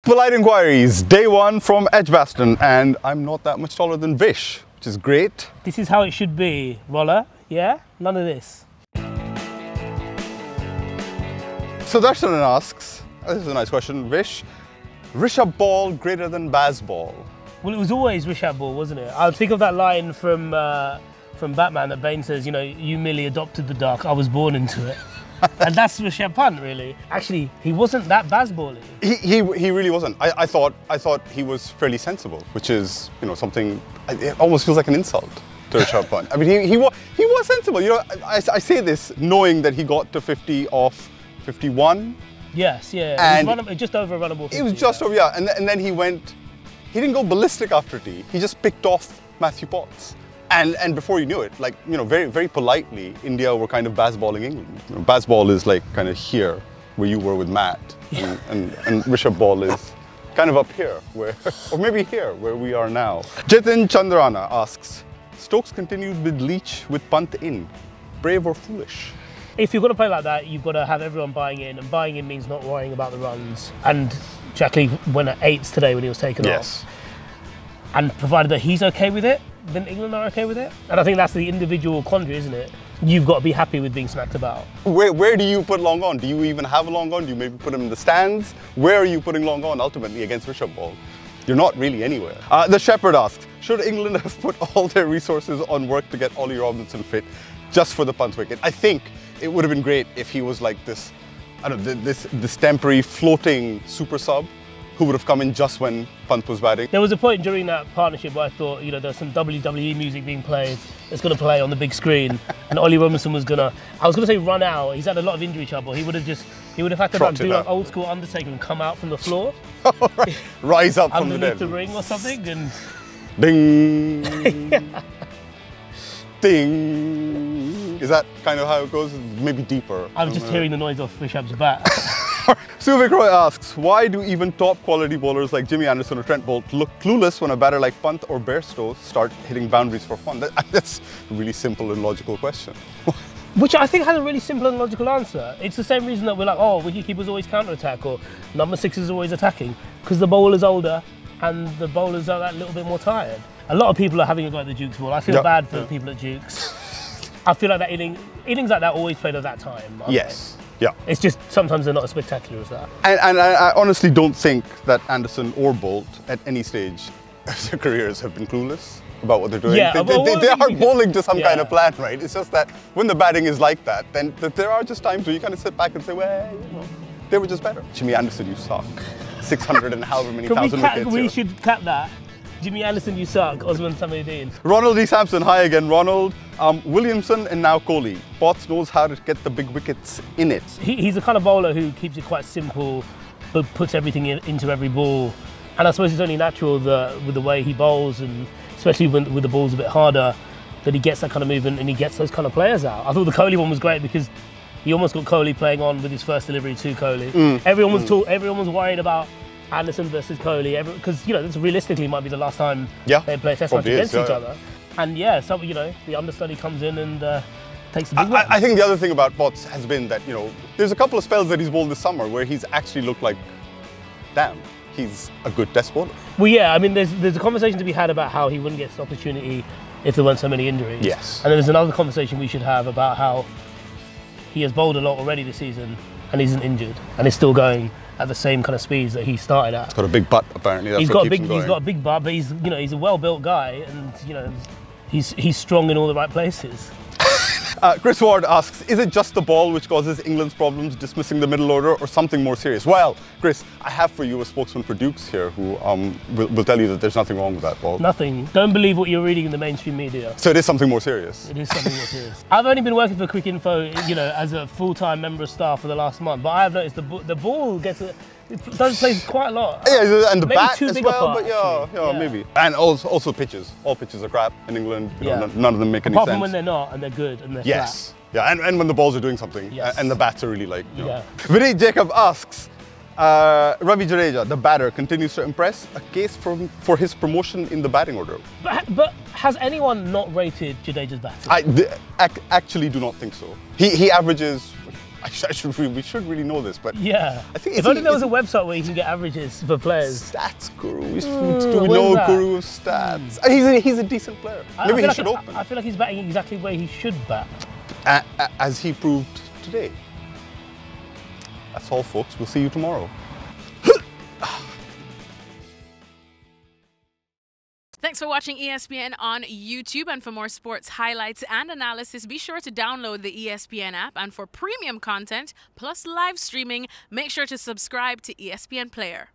Polite Enquiries, day one from Edgbaston, and I'm not that much taller than Vish, which is great. This is how it should be, Roller, yeah? None of this. Sudarshan asks, this is a nice question, Vish, Rishabh ball greater than Bazball? Well, it was always Rishabh ball, wasn't it? I think of that line from Batman that Bane says, you know, you merely adopted the dark, I was born into it. And that's Rishabh Pant, really. Actually, he wasn't that Bazball-y. He really wasn't. I thought he was fairly sensible, which is, you know, something, it almost feels like an insult to Rishabh Pant. I mean, he was sensible. You know, I say this knowing that he got to 50 off 51. Yes, yeah. And it was just over a runnable 50. It was just over, yeah. And then he didn't go ballistic after tee. He just picked off Matthew Potts. And before you knew it, like, you know, very, very politely, India were kind of Bazballing England. You know, Bazball is like kind of here, where you were with Matt. And Rishabh ball is kind of up here, or maybe here, where we are now. Jitin Chandrana asks, Stokes continued with Leach with punt in. Brave or foolish? If you're going to play like that, you've got to have everyone buying in, and buying in means not worrying about the runs. And Jack Lee went at 8s today when he was taken off. And provided that he's okay with it, then England are okay with it. And I think that's the individual quandary, isn't it? You've got to be happy with being smacked about. Where do you put long on? Do you even have a long on? Do you maybe put him in the stands? Where are you putting long on ultimately against Rishabh ball? You're not really anywhere. The Shepherd asks, should England have put all their resources on work to get Ollie Robinson fit just for the punt wicket? I think it would have been great if he was like this, I don't know, this temporary floating super sub who would have come in just when Pant was batting. There was a point during that partnership where I thought, you know, there's some WWE music being played that's going to play on the big screen, and Ollie Robinson was going to, I was going to say run out. He's had a lot of injury trouble. He would have had to do like old school Undertaker and come out from the floor. Right. Rise up from the dead. Underneath the ring or something. And ding. Ding. Is that kind of how it goes? Maybe deeper. I'm just hearing the noise off Rishabh's bat. Suvik Roy asks, why do even top quality bowlers like Jimmy Anderson or Trent Bolt look clueless when a batter like Pant or Bairstow start hitting boundaries for fun? That's a really simple and logical question. Which I think has a really simple and logical answer. It's the same reason that we're like, oh, wicketkeeper's always counter-attack, or number 6 is always attacking, because the bowler's older and the bowlers are that little bit more tired. A lot of people are having a go at the Dukes ball. I feel bad for the people at Dukes. I feel like that innings like that always played at that time. Yes. Yeah. It's just sometimes they're not as spectacular as that. And I honestly don't think that Anderson or Bolt at any stage of their careers have been clueless about what they're doing. Yeah, they are bowling to some kind of plan, right? It's just that when the batting is like that, then there are just times where you kind of sit back and say, well, you know, they were just better. Jimmy Anderson, you suck. 600 and however many thousand wickets. We should cut that. Jimmy Anderson, you suck. Osman Samiuddin. Ronald D. Sampson, hi again, Ronald. Williamson and now Coley. Potts knows how to get the big wickets in it. He's the kind of bowler who keeps it quite simple, but puts everything into every ball. And I suppose it's only natural that with the way he bowls, and especially with the ball's a bit harder, that he gets that kind of movement and he gets those kind of players out. I thought the Coley one was great because he almost got Coley playing on with his first delivery to Coley. Everyone was worried about Anderson versus Coley, because, you know, this realistically might be the last time they play test match against each other. And so, you know, the understudy comes in and takes the big one. I think the other thing about Potts has been that, you know, there's a couple of spells that he's bowled this summer where he's actually looked like, damn, he's a good test bowler. Well, yeah, I mean, there's a conversation to be had about how he wouldn't get this opportunity if there weren't so many injuries. Yes. And then there's another conversation we should have about how he has bowled a lot already this season and isn't injured and is still going at the same kind of speeds that he started at. He's got a big butt, apparently. That's he's got a big butt, but he's a well-built guy, and, you know, he's strong in all the right places. Chris Ward asks, is it just the ball which causes England's problems, dismissing the middle order, or something more serious? Well, Chris, I have for you a spokesman for Dukes here who will tell you that there's nothing wrong with that ball. Nothing. Don't believe what you're reading in the mainstream media. So it is something more serious? It is something more serious. I've only been working for Cricinfo, you know, as a full-time member of staff for the last month, but I have noticed the ball gets those places quite a lot. Yeah, and the maybe bat as well, but yeah, maybe. And also pitches. All pitches are crap in England. You know, none of them make any sense. Apart from when they're not, and they're good, and they're flat. Yeah, and when the balls are doing something, and the bats are really like, you know. Vinay Jacob asks, Ravi Jadeja, the batter, continues to impress. A case for his promotion in the batting order. But has anyone not rated Jadeja's batting? I actually do not think so. He averages We should really know this, but Yeah. I think if only there was a website where you can get averages for players. Stats guru. Do we know a guru of stats? He's a decent player. Maybe he should open. I feel like he's batting exactly where he should bat. As he proved today. That's all, folks. We'll see you tomorrow. Thanks for watching ESPN on YouTube, and for more sports highlights and analysis, be sure to download the ESPN app, and for premium content plus live streaming, make sure to subscribe to ESPN Player.